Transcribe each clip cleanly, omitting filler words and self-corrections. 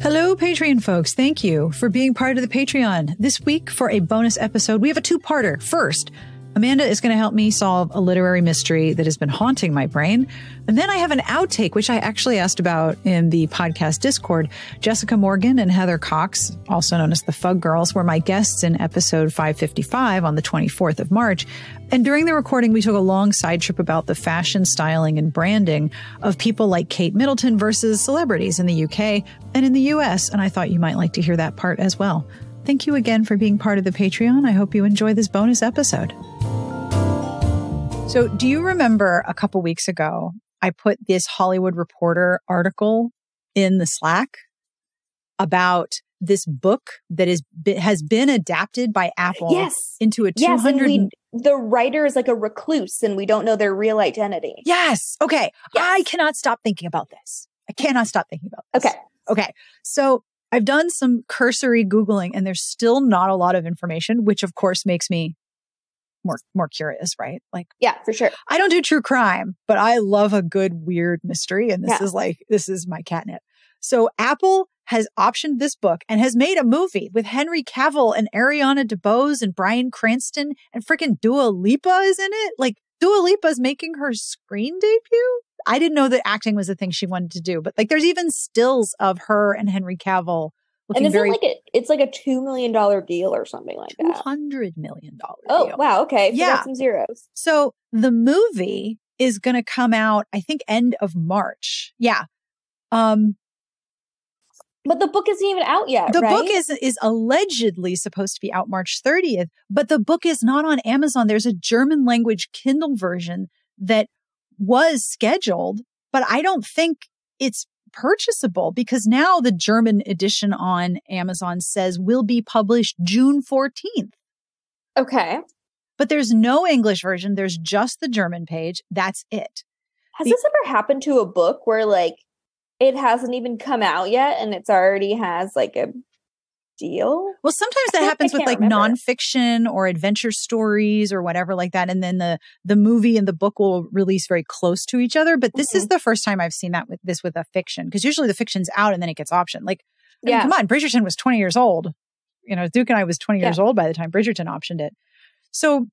Hello, Patreon folks. Thank you for being part of the Patreon. This week, for a bonus episode, we have a two-parter. First, Amanda is going to help me solve a literary mystery that has been haunting my brain. And then I have an outtake, which I actually asked about in the podcast Discord. Jessica Morgan and Heather Cox, also known as the Fug Girls, were my guests in episode 555 on the 24th of March. And during the recording, we took a long side trip about the fashion, styling, and branding of people like Kate Middleton versus celebrities in the UK and in the US. And I thought you might like to hear that part as well. Thank you again for being part of the Patreon. I hope you enjoy this bonus episode. So do you remember a couple weeks ago, I put this Hollywood Reporter article in the Slack about this book that has been adapted by Apple into a 200... Yes, the writer is like a recluse and we don't know their real identity. Yes. Okay. Yes. I cannot stop thinking about this. I cannot stop thinking about this. Okay. So I've done some cursory Googling and there's still not a lot of information, which of course makes me more curious, right? Like, yeah, for sure. I don't do true crime, but I love a good, weird mystery. And this is my catnip. So Apple has optioned this book and has made a movie with Henry Cavill and Ariana DeBose and Bryan Cranston and freaking Dua Lipa is in it. Like Dua Lipa is making her screen debut. I didn't know that acting was a thing she wanted to do, but like there's even stills of her and Henry Cavill. And is it's like a $2 million deal or something like that? $200 million deal. Oh, wow. Okay. Yeah. Forgot some zeros. So the movie is going to come out, I think, end of March. Yeah. But the book isn't even out yet, The right? book is allegedly supposed to be out March 30th, but the book is not on Amazon. There's a German language Kindle version that was scheduled, but I don't think it's purchasable because now the German edition on Amazon says will be published June 14th. Okay. But there's no English version. There's just the German page. That's it. Has this ever happened to a book where like it hasn't even come out yet and it's already has like a deal? Well, sometimes that happens with like nonfiction or adventure stories or whatever like that. And then the movie and the book will release very close to each other. But this is the first time I've seen that with a fiction, because usually the fiction's out and then it gets optioned. Like, I mean, come on, Bridgerton was 20 years old. You know, Duke and I was 20 years old by the time Bridgerton optioned it. So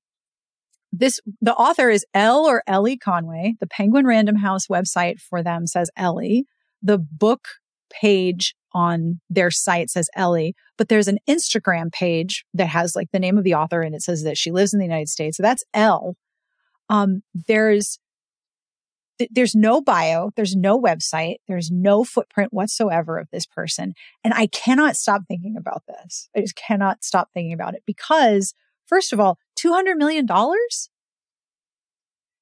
the author is Ellie Conway. The Penguin Random House website for them says Ellie. The book page on their site says Ellie, but there's an Instagram page that has like the name of the author and it says that she lives in the United States. So that's Elle. There's no bio, there's no website, there's no footprint whatsoever of this person. And I cannot stop thinking about this. I just cannot stop thinking about it because, first of all, $200 million?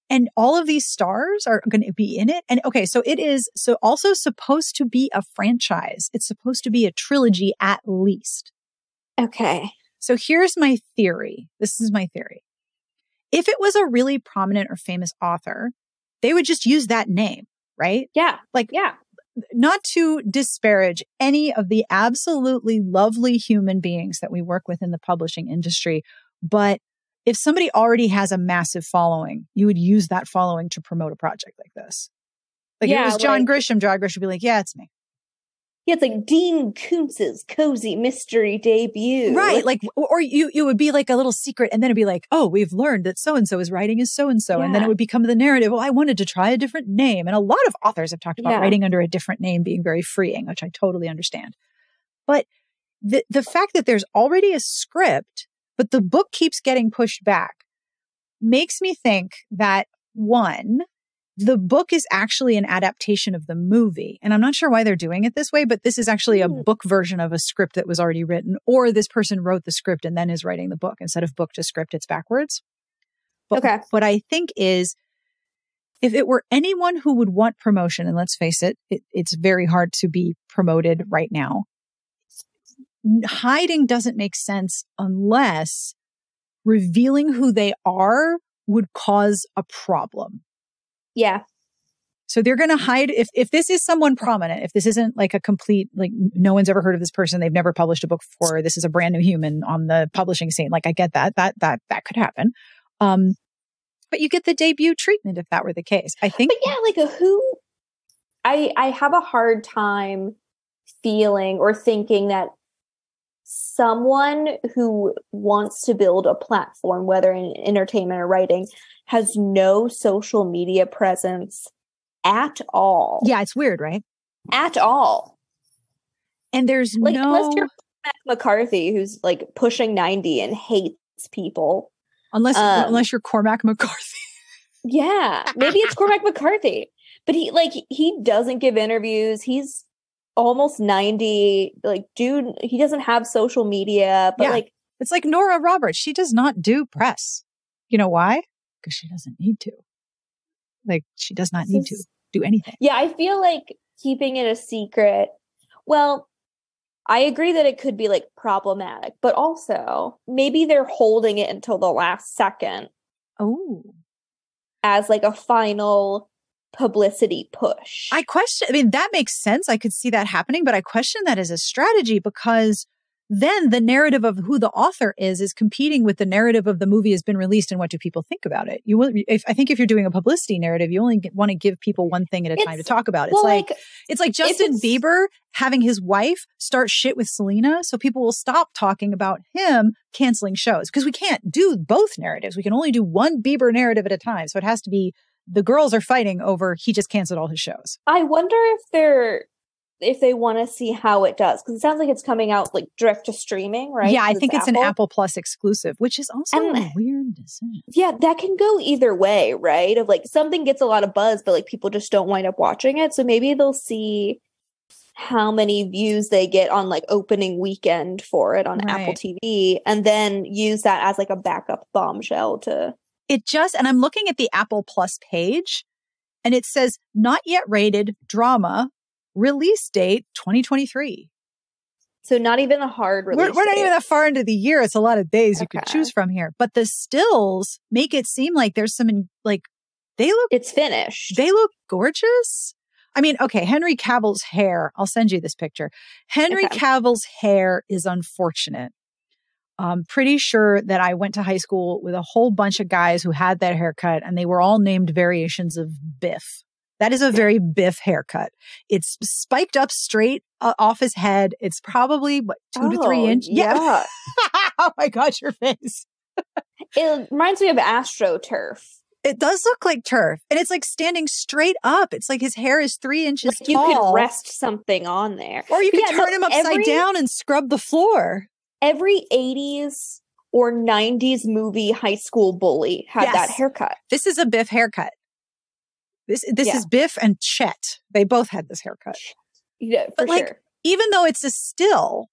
And all of these stars are going to be in it. And okay, so it is also supposed to be a franchise. It's supposed to be a trilogy at least. Okay. So here's my theory. This is my theory. If it was a really prominent or famous author, they would just use that name, right? Yeah. Not to disparage any of the absolutely lovely human beings that we work with in the publishing industry, but if somebody already has a massive following, you would use that following to promote a project like this. Like if it was John Grisham would be like, yeah, it's me. Yeah, it's like Dean Koontz's cozy mystery debut. Right. Like, or you would be like a little secret and then it'd be like, oh, we've learned that so-and-so is writing as so-and-so. Yeah. And then it would become the narrative. Well, I wanted to try a different name. And a lot of authors have talked about writing under a different name being very freeing, which I totally understand. But the fact that there's already a script, but the book keeps getting pushed back, makes me think that, one, the book is actually an adaptation of the movie. And I'm not sure why they're doing it this way, but this is actually a book version of a script that was already written, or this person wrote the script and then is writing the book. Instead of book to script, it's backwards. But what I think is, if it were anyone who would want promotion, and let's face it, it's very hard to be promoted right now, hiding doesn't make sense unless revealing who they are would cause a problem. Yeah. So they're going to hide. If this is someone prominent, if this isn't like a complete, like no one's ever heard of this person, they've never published a book before, this is a brand new human on the publishing scene. Like I get that could happen. But you get the debut treatment if that were the case. I think. But yeah, like I have a hard time feeling or thinking that someone who wants to build a platform, whether in entertainment or writing, has no social media presence at all. Yeah, it's weird, right? At all. And there's like, no... Unless you're Mac McCarthy, who's like pushing 90 and hates people. Unless you're Cormac McCarthy. Yeah, maybe it's Cormac McCarthy. But he doesn't give interviews. He's almost 90. Like, dude, he doesn't have social media. But like, it's like Nora Roberts. She does not do press. You know why? Because she doesn't need to. Like, she does not need to do anything. Yeah, I feel like keeping it a secret. Well, I agree that it could be like problematic, but also maybe they're holding it until the last second. Oh. As like a final publicity push. I mean, that makes sense. I could see that happening, but I question that as a strategy because then the narrative of who the author is competing with the narrative of the movie has been released and what do people think about it. I think if you're doing a publicity narrative, you only want to give people one thing at a time to talk about. It's like Justin Bieber having his wife start shit with Selena, so people will stop talking about him canceling shows because we can't do both narratives. We can only do one Bieber narrative at a time. So it has to be the girls are fighting over he just canceled all his shows. I wonder if they want to see how it does, because it sounds like it's coming out like direct to streaming, right? Yeah, I think it's an Apple Plus exclusive, which is also a weird decision. Yeah, that can go either way, right? Of like something gets a lot of buzz, but like people just don't wind up watching it. So maybe they'll see how many views they get on like opening weekend for it on Apple TV, and then use that as like a backup bombshell to... And I'm looking at the Apple Plus page, and it says, not yet rated drama, release date 2023. So not even a hard release. We're not even that far into the year. It's a lot of days you could choose from here. But the stills make it seem like there's some, it's finished. They look gorgeous. I mean, okay, Henry Cavill's hair. I'll send you this picture. Henry Cavill's hair is unfortunate. I'm pretty sure that I went to high school with a whole bunch of guys who had that haircut, and they were all named variations of Biff. That is a very Biff haircut. It's spiked up straight off his head. It's probably 2 to 3 inches. Yeah. Oh my gosh, your face. It reminds me of AstroTurf. It does look like turf. And it's like standing straight up. It's like his hair is 3 inches tall. You could rest something on there. Or you could turn him upside down and scrub the floor. Every 80s or 90s movie high school bully had that haircut. This is a Biff haircut. This is Biff and Chet. They both had this haircut. Yeah, for sure. Even though it's a still,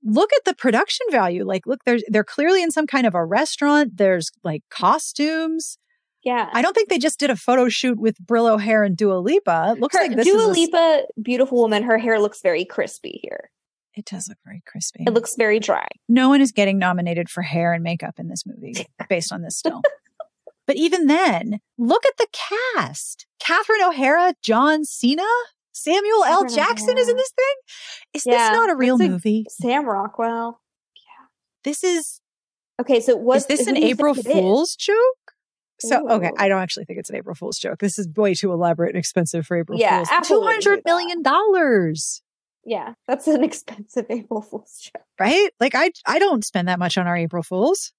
look at the production value. Like, look, they're clearly in some kind of a restaurant. There's like costumes. Yeah. I don't think they just did a photo shoot with Brillo hair and Dua Lipa. It looks like this Dua Lipa, beautiful woman. Her hair looks very crispy here. It does look very crispy. It looks very dry. No one is getting nominated for hair and makeup in this movie based on this still. But even then, look at the cast. Catherine O'Hara, John Cena, Samuel L. Jackson is in this thing. Is this not a real movie? Sam Rockwell. Yeah. This is... Okay, so is this an April Fool's joke? So, okay, I don't actually think it's an April Fool's joke. This is way too elaborate and expensive for April Fool's. $200 million. Yeah, that's an expensive April Fool's joke. Right? Like, I don't spend that much on our April Fools.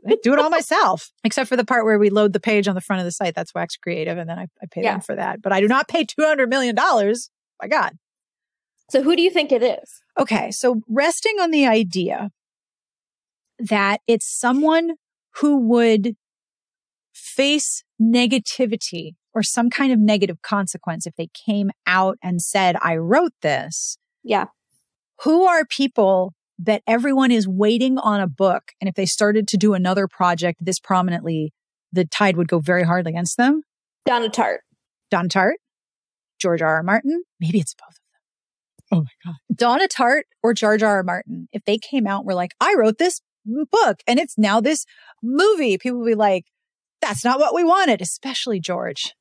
I do it all myself, except for the part where we load the page on the front of the site. That's Wax Creative, and then I pay them for that. But I do not pay $200 million. My God. So who do you think it is? Okay, so resting on the idea that it's someone who would face negativity or some kind of negative consequence if they came out and said, I wrote this. Yeah. Who are people that everyone is waiting on a book, and if they started to do another project this prominently, the tide would go very hard against them? Donna Tartt. Donna Tartt? George R.R. Martin? Maybe it's both of them. Oh my God. Donna Tartt or George R.R. Martin, if they came out and were like, I wrote this book and it's now this movie, people would be like, that's not what we wanted, especially George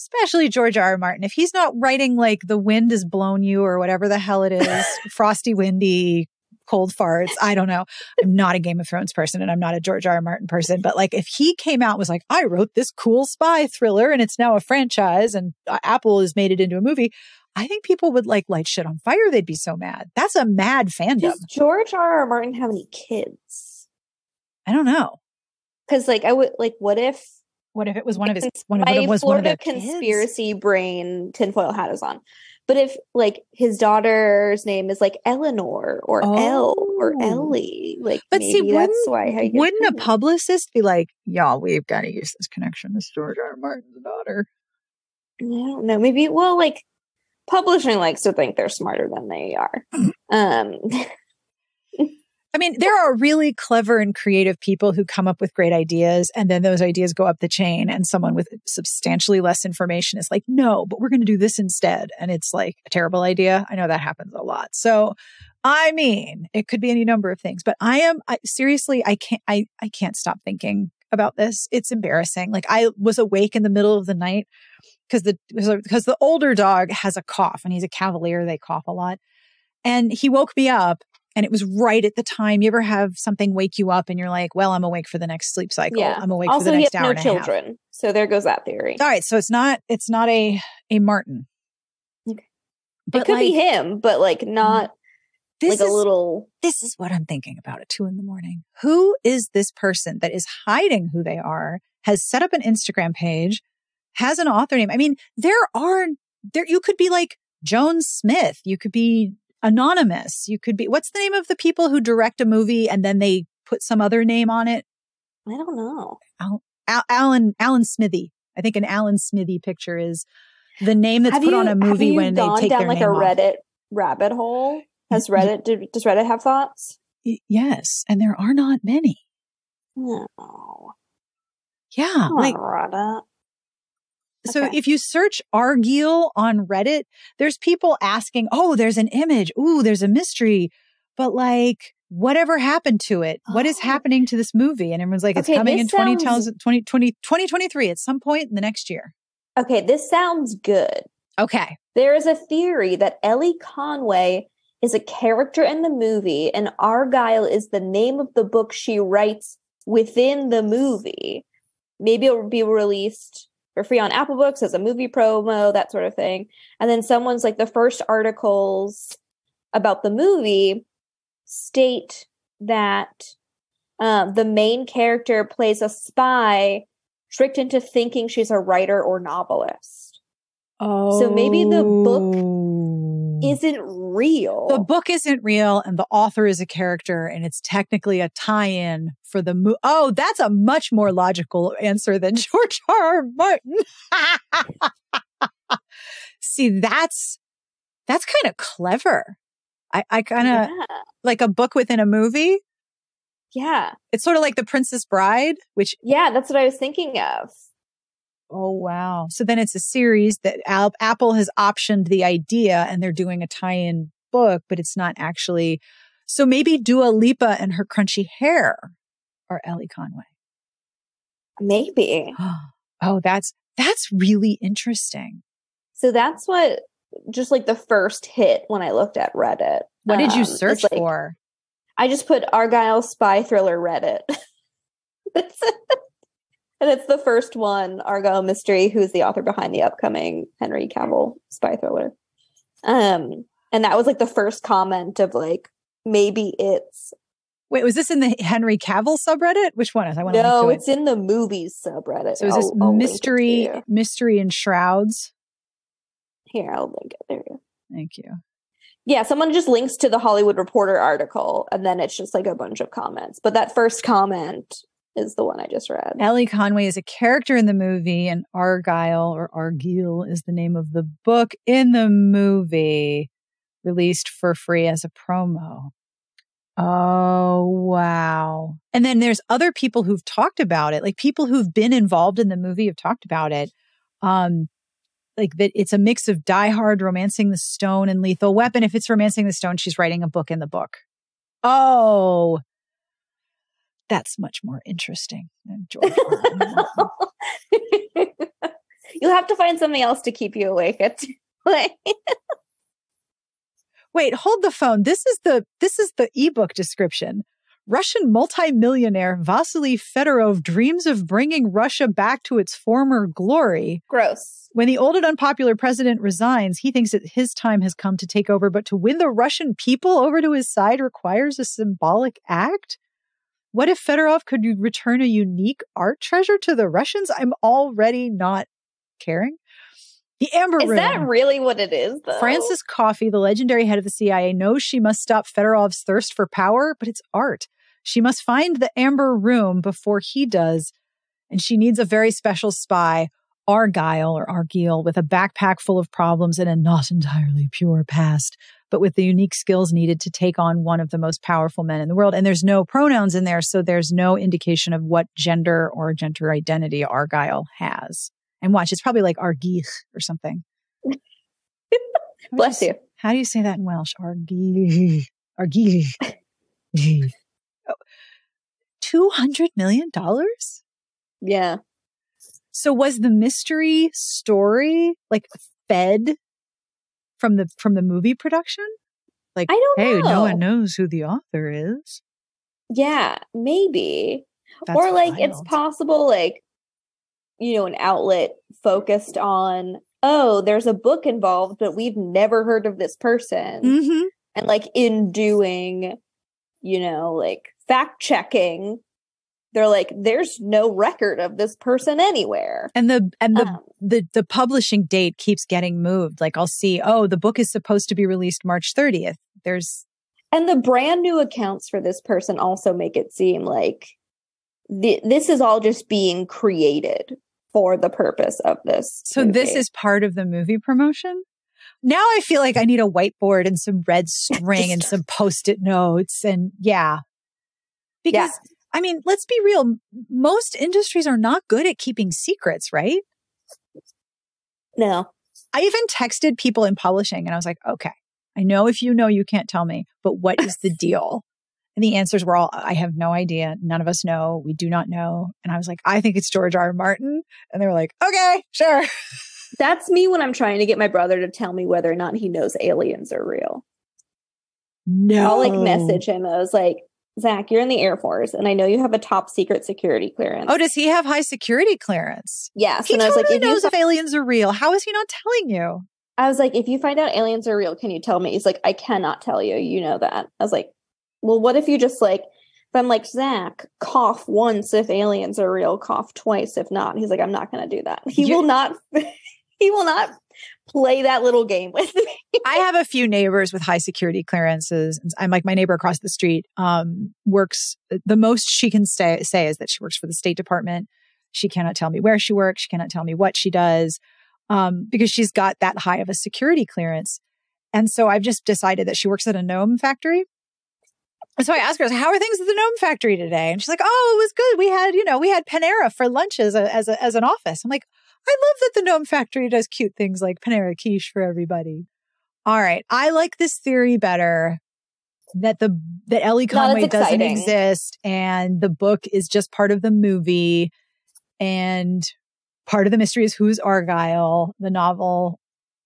R.R. Martin. If he's not writing like The Wind Has Blown You or whatever the hell it is, frosty, windy, cold farts, I don't know. I'm not a Game of Thrones person and I'm not a George R.R. Martin person. But like if he came out and was like, I wrote this cool spy thriller and it's now a franchise and Apple has made it into a movie, I think people would like light shit on fire. They'd be so mad. That's a mad fandom. Does George R. Martin have any kids? I don't know. Because like I would like, what if it was one of his Florida conspiracy brain tinfoil hat is on? But if like his daughter's name is like Eleanor or Elle or Ellie, like but maybe that's why. Wouldn't a publicist be like, y'all, we've got to use this connection to George R. Martin's daughter? I don't know. Maybe, well, like publishing likes to think they're smarter than they are. I mean, there are really clever and creative people who come up with great ideas, and then those ideas go up the chain, and someone with substantially less information is like, no, but we're going to do this instead. And it's like a terrible idea. I know that happens a lot. So, I mean, it could be any number of things, but seriously, I can't stop thinking about this. It's embarrassing. Like I was awake in the middle of the night because the older dog has a cough, and he's a Cavalier. They cough a lot. And he woke me up. And it was right at the time. You ever have something wake you up and you're like, well, I'm awake for the next sleep cycle. Yeah. I'm awake for the next hour and a half. Also, he has no children. So there goes that theory. All right. So it's not a Martin. Okay. But it could be him, but like not like a little. This is what I'm thinking about at 2 a.m. Who is this person that is hiding who they are, has set up an Instagram page, has an author name? I mean, you could be like Joan Smith. You could be anonymous. You could be, what's the name of the people who direct a movie and then they put some other name on it? I don't know. Alan Smithy. I think an Alan Smithy picture is the name that's put on a movie when they take their name off. Have you gone down like a Reddit rabbit hole? Does Reddit have thoughts? Yes. And there are not many. No. Yeah. Like Reddit. So if you search Argylle on Reddit, there's people asking, oh, there's an image. Ooh, there's a mystery. But like, whatever happened to it? What is happening to this movie? And everyone's like, it's coming in 2023 at some point in the next year. Okay, this sounds good. Okay. There is a theory that Ellie Conway is a character in the movie and Argylle is the name of the book she writes within the movie. Maybe it will be released for free on Apple Books as a movie promo, that sort of thing. And then someone's like, the first articles about the movie state that the main character plays a spy tricked into thinking she's a writer or novelist. Oh. So maybe the book isn't real. The book isn't real and the author is a character and it's technically a tie-in for the movie. Oh, that's a much more logical answer than George R. Martin. See, that's kind of clever. I kind of like a book within a movie. Yeah. It's sort of like The Princess Bride, which. Yeah, that's what I was thinking of. Oh, wow. So then it's a series that Apple has optioned the idea and they're doing a tie-in book, but it's not actually. So maybe Dua Lipa and her crunchy hair are Ellie Conway. Maybe. Oh, that's really interesting. So that's what, just like the first hit when I looked at Reddit. What did you search for? I just put Argylle spy thriller Reddit. That's it. And it's the first one, Argylle Mystery, who's the author behind the upcoming Henry Cavill spy thriller. And that was like the first comment of like, maybe it's. Wait, was this in the Henry Cavill subreddit? Which one is? I want to link to it. No, it's in the movies subreddit. So is this mystery and shrouds? Here, I'll link it. There you go. Thank you. Yeah, someone just links to the Hollywood Reporter article, and then it's just like a bunch of comments. But that first comment is the one I just read. Ellie Conway is a character in the movie, and Argylle is the name of the book in the movie, released for free as a promo. Oh, wow. And then there's other people who've talked about it, like people who've been involved in the movie have talked about it. Like that it's a mix of Die Hard, Romancing the Stone, and Lethal Weapon. If it's Romancing the Stone, she's writing a book in the book. Oh, that's much more interesting than George R. Martin. You'll have to find something else to keep you awake at. Wait, hold the phone. This is the ebook description. Russian multimillionaire Vasily Fedorov dreams of bringing Russia back to its former glory. Gross. When the old and unpopular president resigns, he thinks that his time has come to take over, but to win the Russian people over to his side requires a symbolic act. What if Fedorov could return a unique art treasure to the Russians? I'm already not caring. The Amber Room. Is that really what it is, though? Francis Coffey, the legendary head of the CIA, knows she must stop Fedorov's thirst for power, but it's art. She must find the Amber Room before he does, and she needs a very special spy, Argylle or Argylle, with a backpack full of problems and a not entirely pure past, but with the unique skills needed to take on one of the most powerful men in the world. And there's no pronouns in there, so there's no indication of what gender or gender identity Argylle has. And watch, it's probably like Argylle or something. Bless you. How do you say that in Welsh? Argylle. Argylle. $200 million? Yeah. So was the mystery story like fed from the movie production? Like, I don't hey, know. no one knows who the author is. Yeah, maybe. That's or like wild. it's possible, like, you know, an outlet focused on, oh, there's a book involved, but we've never heard of this person. Mm-hmm. And like in doing, you know, like fact checking, they're like, there's no record of this person anywhere. And the publishing date keeps getting moved. Like I'll see, oh, the book is supposed to be released March 30th. And the brand new accounts for this person also make it seem like this is all just being created for the purpose of this. So movie. This is part of the movie promotion? Now I feel like I need a whiteboard and some red string and some Post-it notes. And yeah. Because, I mean, let's be real. Most industries are not good at keeping secrets, right? No. I even texted people in publishing and I was like, okay, I know if you know, you can't tell me, but what is the deal? And the answers were all, I have no idea. None of us know. We do not know. And I was like, I think it's George R. R. Martin. And they were like, okay, sure. That's me when I'm trying to get my brother to tell me whether or not he knows aliens are real. No. I'll like message him. I was like, Zach, you're in the Air Force and I know you have a top secret security clearance. Oh, does he have high security clearance? Yes. He and totally I was like, knows if aliens are real. How is he not telling you? I was like, if you find out aliens are real, can you tell me? He's like, I cannot tell you. You know that. I was like, well, what if you just like, if I'm like, Zach, cough once if aliens are real, cough twice if not. He's like, I'm not going to do that. He will not play that little game with me. I have a few neighbors with high security clearances. I'm like, my neighbor across the street works, the most she can say is that she works for the State Department. She cannot tell me where she works. She cannot tell me what she does because she's got that high of a security clearance. And so I've just decided that she works at a gnome factory. And so I asked her, how are things at the gnome factory today? And she's like, oh, it was good. We had Panera for lunch as an office. I'm like, I love that the gnome factory does cute things like Panera quiche for everybody. All right. I like this theory better that Ellie Conway doesn't exist and the book is just part of the movie and part of the mystery is who's Argylle, the novel.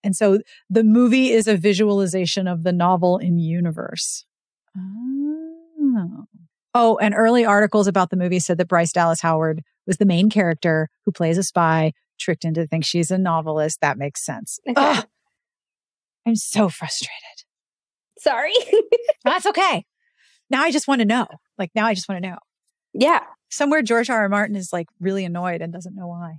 And so the movie is a visualization of the novel in universe. Oh, and early articles about the movie said that Bryce Dallas Howard was the main character who plays a spy, tricked into thinking she's a novelist. That makes sense. Okay. I'm so frustrated. Sorry. That's okay. Now I just want to know. Yeah. Somewhere George R. R. Martin is like really annoyed and doesn't know why.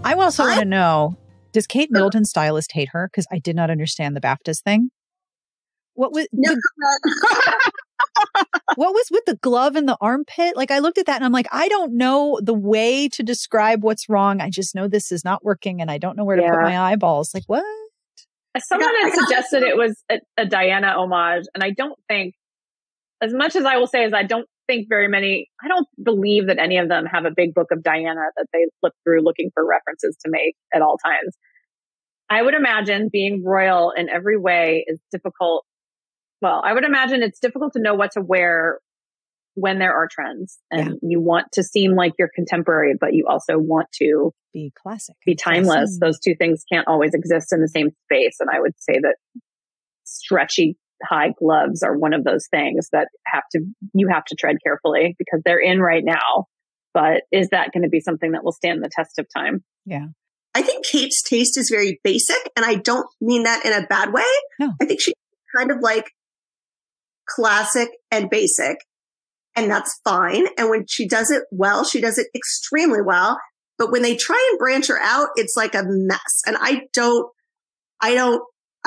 I also want to know, does Kate Middleton's stylist hate her? Because I did not understand the BAFTAs thing. What was what was with the glove and the armpit? Like I looked at that and I'm like, I don't know the way to describe what's wrong. I just know this is not working and I don't know where to put my eyeballs. Like what? Someone had suggested it was a Diana homage. And I don't think, as much as I will say is I don't believe that any of them have a big book of Diana that they look through looking for references to make at all times. I would imagine being royal in every way is difficult. Well, I would imagine it's difficult to know what to wear when there are trends and you want to seem like you're contemporary, but you also want to be classic, be timeless. Those two things can't always exist in the same space. And I would say that stretchy high gloves are one of those things that you have to tread carefully because they're in right now. But is that going to be something that will stand the test of time? Yeah. I think Kate's taste is very basic, and I don't mean that in a bad way. No. I think she's kind of like classic and basic, and that's fine. And when she does it well, she does it extremely well. But when they try and branch her out, it's like a mess. And I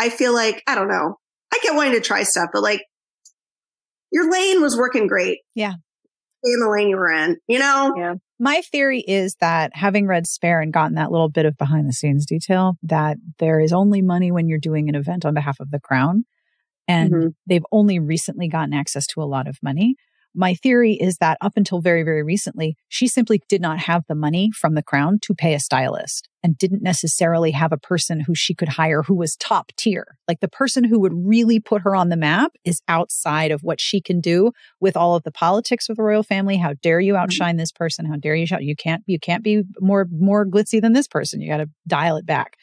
feel like, I don't know. I get wanting to try stuff, but like your lane was working great. Yeah. Stay in the lane you were in, you know? Yeah. My theory is that having read Spare and gotten that little bit of behind the scenes detail, that there is only money when you're doing an event on behalf of the crown. And they've only recently gotten access to a lot of money. My theory is that up until very, very recently, she simply did not have the money from the crown to pay a stylist and didn't necessarily have a person who she could hire who was top tier. Like the person who would really put her on the map is outside of what she can do with all of the politics with the royal family. How dare you outshine this person? How dare you shout? You can't be more glitzy than this person. You got to dial it back.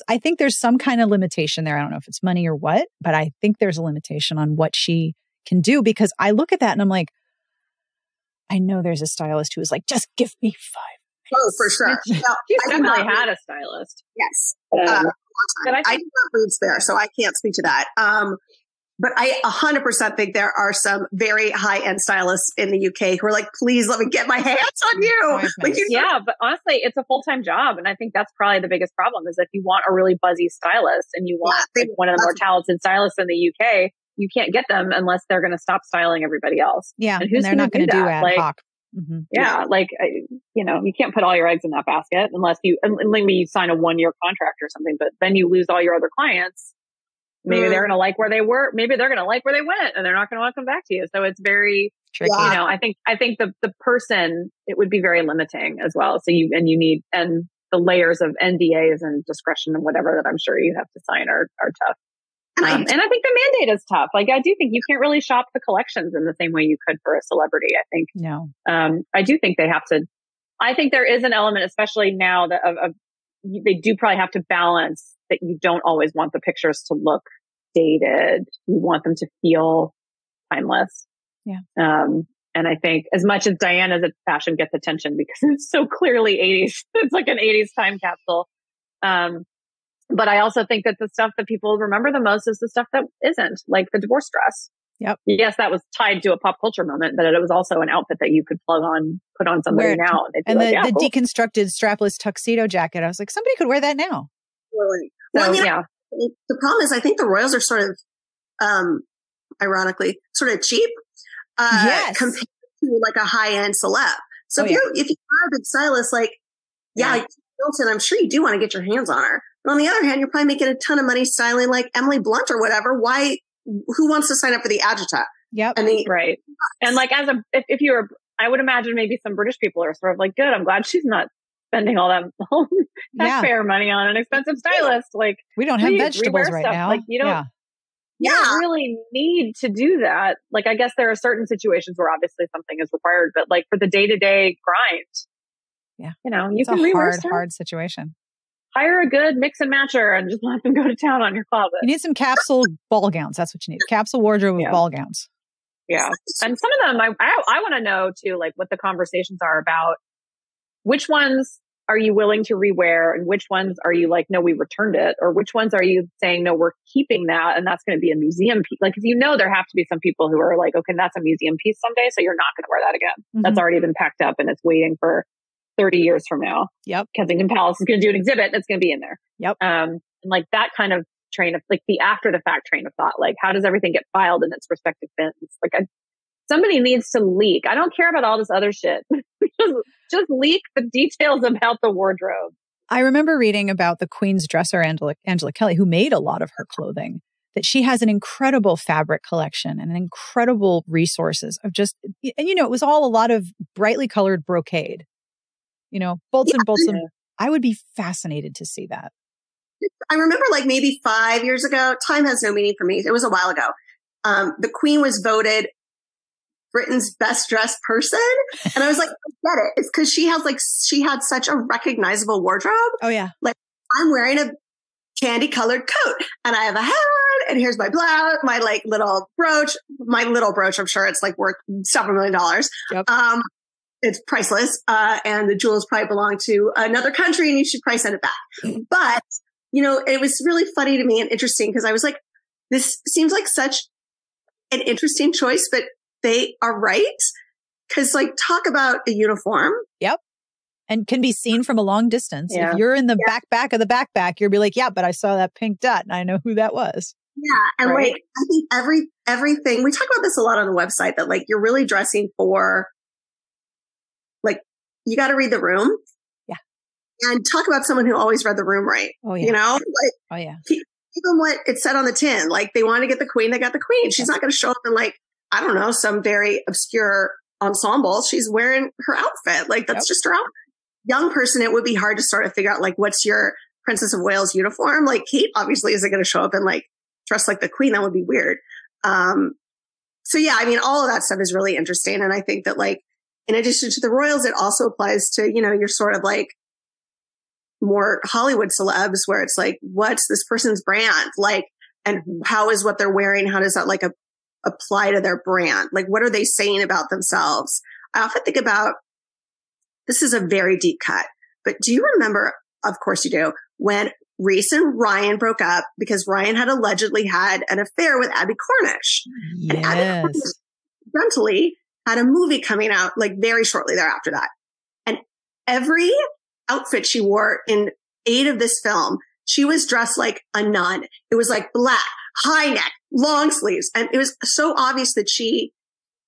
I think there's some kind of limitation there. I don't know if it's money or what, but I think there's a limitation on what she can do, because I look at that and I'm like, I know there's a stylist who is like, just give me 5 minutes. Oh, for sure. Now, She's definitely had a stylist. Yes. But I do not read Spare, so I can't speak to that. But I 100% think there are some very high-end stylists in the UK who are like, please let me get my hands on you. Like, yeah, but honestly, it's a full-time job. And I think that's probably the biggest problem is if you want a really buzzy stylist and you want one of the more talented stylists in the UK, you can't get them unless they're going to stop styling everybody else. Yeah. And they're not going to do ad hoc. Yeah. Like, you can't put all your eggs in that basket unless maybe you sign a 1-year contract or something, but then you lose all your other clients. Maybe they're going to like where they were. Maybe they're going to like where they went and they're not going to want to come back to you. So it's very tricky. I think the person, it would be very limiting as well. So you need, and the layers of NDAs and discretion and whatever that I'm sure you have to sign are tough. And I think the mandate is tough. Like, I do think you can't really shop the collections in the same way you could for a celebrity. I think, no, I do think they have to, I think there is an element, especially now that they do probably have to balance that you don't always want the pictures to look dated. You want them to feel timeless. Yeah. And I think as much as Diana's fashion gets attention because it's so clearly 80s, it's like an 80s time capsule. But I also think that the stuff that people remember the most is the stuff that isn't, like the divorce dress. Yep. Yes, that was tied to a pop culture moment, but it was also an outfit that you could put on somebody now. And the cool. Deconstructed strapless tuxedo jacket. I was like, somebody could wear that now. Really? So, well, yeah. The problem is I think the royals are sort of, ironically, sort of cheap compared to like a high-end celeb. So if you are a big stylist, like, like Hilton, I'm sure you do want to get your hands on her. But on the other hand, you're probably making a ton of money styling like Emily Blunt or whatever. Who wants to sign up for the Agita? Yep. Right. And like, if you were, I would imagine maybe some British people are sort of like, good, I'm glad she's not spending all that taxpayer money on an expensive stylist. Like, we don't have vegetables right now. Like, you don't really need to do that. Like, I guess there are certain situations where obviously something is required, but like for the day-to-day grind, you can rewear hard situation. Hire a good mix and matcher and just let them go to town on your closet. You need some capsule ball gowns. That's what you need. Capsule wardrobe with ball gowns. Yeah. And some of them, I want to know too, like what the conversations are about. Which ones are you willing to rewear and which ones are you like, no, we returned it? Or which ones are you saying, no, we're keeping that and that's going to be a museum piece? Like, because there have to be some people who are like, okay, that's a museum piece someday, so you're not going to wear that again. Mm-hmm. That's already been packed up and it's waiting for 30 years from now. Yep. Kensington Palace is going to do an exhibit and it's going to be in there. Yep. And like that kind of train of like the after the fact train of thought, like how does everything get filed in its respective bins? Like somebody needs to leak. I don't care about all this other shit. just leak the details about the wardrobe. I remember reading about the Queen's dresser, Angela Kelly, who made a lot of her clothing, that she has an incredible fabric collection and incredible resources of just, and it was all a lot of brightly colored brocade. Bolts and bolts. I would be fascinated to see that. I remember like maybe 5 years ago, time has no meaning for me. It was a while ago. The Queen was voted Britain's best dressed person. And I was like, I get it. It's because she had such a recognizable wardrobe. Oh yeah. Like I'm wearing a candy colored coat and I have a hat on and here's my blouse, my like little brooch, I'm sure it's like worth several $1 million. Yep. It's priceless. And the jewels probably belong to another country and you should probably send it back. But, you know, it was really funny to me and interesting because I was like, this seems like such an interesting choice, but they are right. Cause like talk about a uniform. Yep. And can be seen from a long distance. Yeah. If you're in the back of the backpack, you'll be like, yeah, but I saw that pink dot and I know who that was. Yeah. And right? like, I think everything, we talk about this a lot on the website that like, you're really dressing for, like, you got to read the room. Yeah. And talk about someone who always read the room right. Oh, yeah. You know, like, oh, yeah. Even what it said on the tin, like they want to get the queen, they got the queen. She's not going to show up in like, I don't know, some very obscure ensemble. She's wearing her outfit. Like that's just her outfit. Young person, it would be hard to sort of figure out like, what's your Princess of Wales uniform? Like Kate obviously isn't going to show up and like dress like the queen. That would be weird. So yeah, I mean, all of that stuff is really interesting. And I think that like, in addition to the royals, it also applies to, you know, your sort of like more Hollywood celebs where it's like, what's this person's brand? Like, and how is what they're wearing? How does that like apply to their brand? Like, what are they saying about themselves? I often think about, this is a very deep cut, but do you remember, of course you do, when Reese and Ryan broke up because Ryan had allegedly had an affair with Abby Cornish. Yes. And Abby Cornish eventually had a movie coming out like very shortly thereafter that. And every outfit she wore in aid of this film, she was dressed like a nun. It was like black, high neck, long sleeves. And it was so obvious that she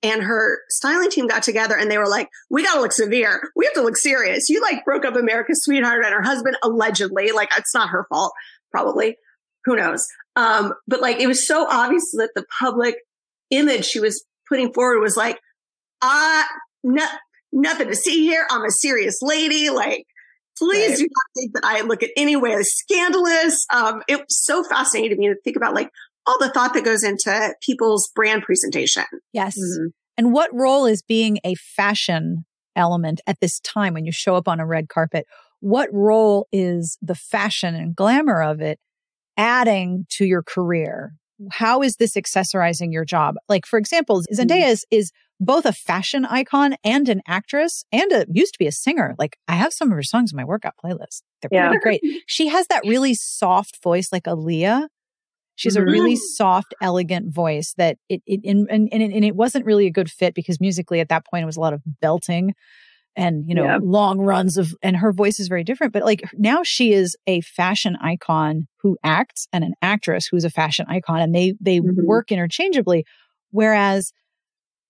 and her styling team got together and they were like, we got to look severe. We have to look serious. You like broke up America's sweetheart and her husband allegedly, like it's not her fault, probably. Who knows? But like, it was so obvious that the public image she was putting forward was like, nothing to see here. I'm a serious lady. Like, please do not think that I look at any way as scandalous. It was so fascinating to me to think about like all the thought that goes into people's brand presentation. Yes. Mm-hmm. And what role is being a fashion element at this time when you show up on a red carpet? What role is the fashion and glamour of it adding to your career? How is this accessorizing your job? Like, for example, Zendaya is both a fashion icon and an actress and used to be a singer. Like, I have some of her songs in my workout playlist. They're pretty great. She has that really soft voice like Aaliyah. She's a really soft, elegant voice that it wasn't really a good fit because musically at that point it was a lot of belting and, you know, long runs and her voice is very different. But like now she is a fashion icon who acts and an actress who's a fashion icon and they work interchangeably. Whereas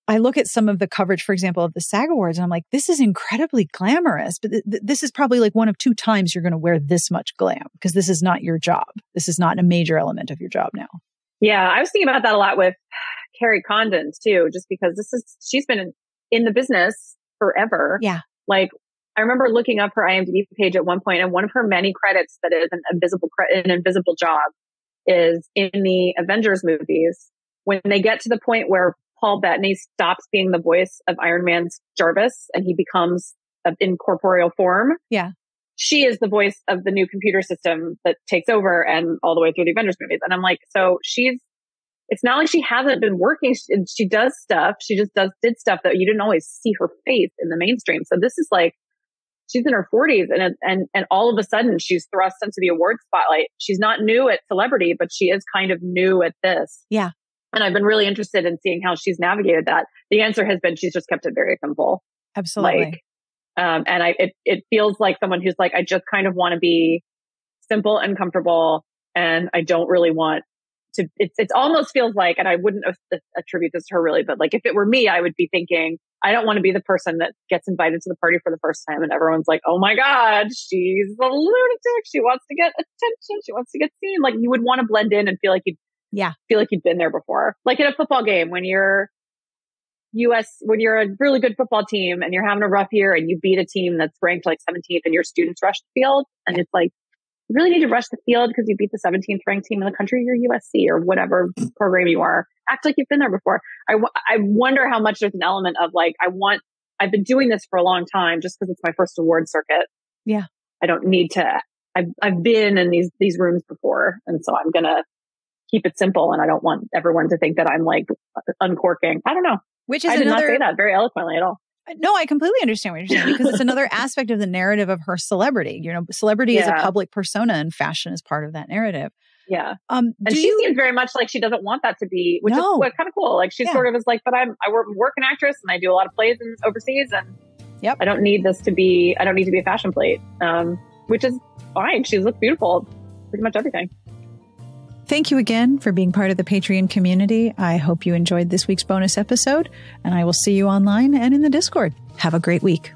I look at some of the coverage, for example, of the SAG Awards and I'm like, this is incredibly glamorous, but this is probably like one of two times you're going to wear this much glam because this is not your job. This is not a major element of your job now. Yeah. I was thinking about that a lot with Carrie Condon too, just because she's been in the business forever. Yeah. Like I remember looking up her IMDb page at one point and one of her many credits that is an invisible job is in the Avengers movies when they get to the point where Paul Bettany stops being the voice of Iron Man's Jarvis and he becomes in corporeal form. Yeah. She is the voice of the new computer system that takes over and all the way through the Avengers movies. And I'm like, so it's not like she hasn't been working. She does stuff. She just did stuff that you didn't always see her face in the mainstream. So this is like, she's in her 40s and all of a sudden she's thrust into the award spotlight. She's not new at celebrity, but she is kind of new at this. Yeah. And I've been really interested in seeing how she's navigated that. The answer has been she's just kept it very simple. Absolutely. Like, and it feels like someone who's like, I just kind of want to be simple and comfortable, and I don't really want to. It almost feels like, and I wouldn't attribute this to her really, but like if it were me, I would be thinking, I don't want to be the person that gets invited to the party for the first time, and everyone's like, oh my God, she's a lunatic. She wants to get attention. She wants to get seen. Like you would want to blend in and feel like you'd been there before. Like in a football game when you're a really good football team and you're having a rough year and you beat a team that's ranked like 17th and your students rush the field. And it's like, you really need to rush the field because you beat the 17th ranked team in the country. You're USC or whatever program you are. Act like you've been there before. I wonder how much there's an element of like, I've been doing this for a long time just because it's my first award circuit. Yeah. I don't need to, I've been in these rooms before. And so I'm going to keep it simple. And I don't want everyone to think that I'm like uncorking. I don't know. Which is I did not say that very eloquently at all. No, I completely understand what you're saying because it's another aspect of the narrative of her celebrity. You know, celebrity is a public persona and fashion is part of that narrative. Yeah. And she seems very much like she doesn't want that to be, which is kind of cool. Like she sort of is like, but I work an actress and I do a lot of plays overseas and I don't need to be a fashion plate. Which is fine. She looks beautiful. Pretty much everything. Thank you again for being part of the Patreon community. I hope you enjoyed this week's bonus episode, and I will see you online and in the Discord. Have a great week.